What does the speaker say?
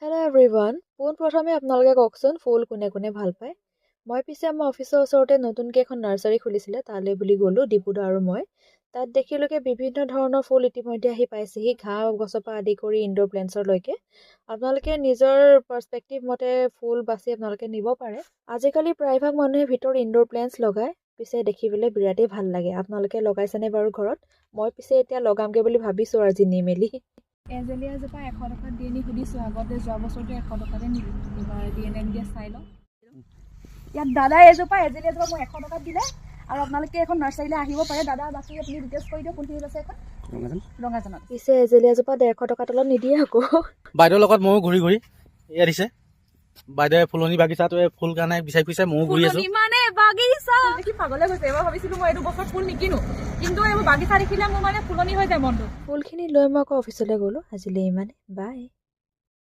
Hello' everyone, পোনপ্ৰথমে আপোনালোকে কওকচোন ফুল কোনে কোনে ভাল পায়। মই পিছে আমাৰ অফিচৰ ওচৰতে নতুনকৈ এখন নাৰ্চাৰী খুলিছিলে, তালৈ বুলি গ'লোঁ দীপুদা আৰু মই। তাত দেখিলোঁগে বিভিন্ন ধৰণৰ ফুল ইতিমধ্যে আহি পাইছেহি, ঘাঁহ গছৰ পৰা আদি কৰি ইনডোৰ প্লেণ্টছৰলৈকে। আপোনালোকে নিজৰ পাৰ্চপেক্টিভ মতে ফুল বাছি আপোনালোকে নিব পাৰে। আজিকালি প্ৰায়ভাগ মানুহে ভিতৰত ইনডোৰ প্লেণ্টছ লগায়, পিছে দেখিবলৈ বিৰাটেই ভাল লাগে। আপোনালোকে লগাইছেনে বাৰু ঘৰত? মই পিছে এতিয়া লগামগৈ বুলি ভাবিছোঁ আজি নি মেলি। এজেলিয়া জোপা 100 টকাত দিয়ে নি সুধিছোঁ। আগতে যোৱা বছৰতে 100 টকাতে নিলো, এইবাৰ দিয়ে নে নিদিয়ে চাই লওঁ। ইয়াত দাদাই এজোপা এজেলিয়া জোপা মোক 100 টকাত দিলে, আৰু আপোনালোকে এখন নাৰ্চাৰীলৈ আহিব পাৰে। দাদা বাকী আপুনি ডিটেইলছ কৰি দিয়ক, কোনখিনিত আছে এখন? ৰঙাজানত। পিছে এজেলিয়া জোপা 150 টকা তলত নিদিয়ে আকৌ। বাইদেউৰ লগত ময়ো ঘূৰি ঘূৰি এয়া দিছে। বাইদেৱে ফুলনি বাগিচাটো ফুল কাৰণে বিচাৰি ফুৰিছে, ময়ো ঘূৰি আছো। মানে বাগিচা দেখি পাগলে গৈছে। এবাৰ ভাবিছিলো মই এইটো বছৰ ফুল নিকিনো, কিন্তু এইবোৰ বাগিচা দেখিলে মোৰ মানে ফুলনি হৈ যায় মনটো। ফুলখিনি লৈ মই আকৌ অফিচলৈ গ'লোঁ। আজিলৈ ইমানে, বাই।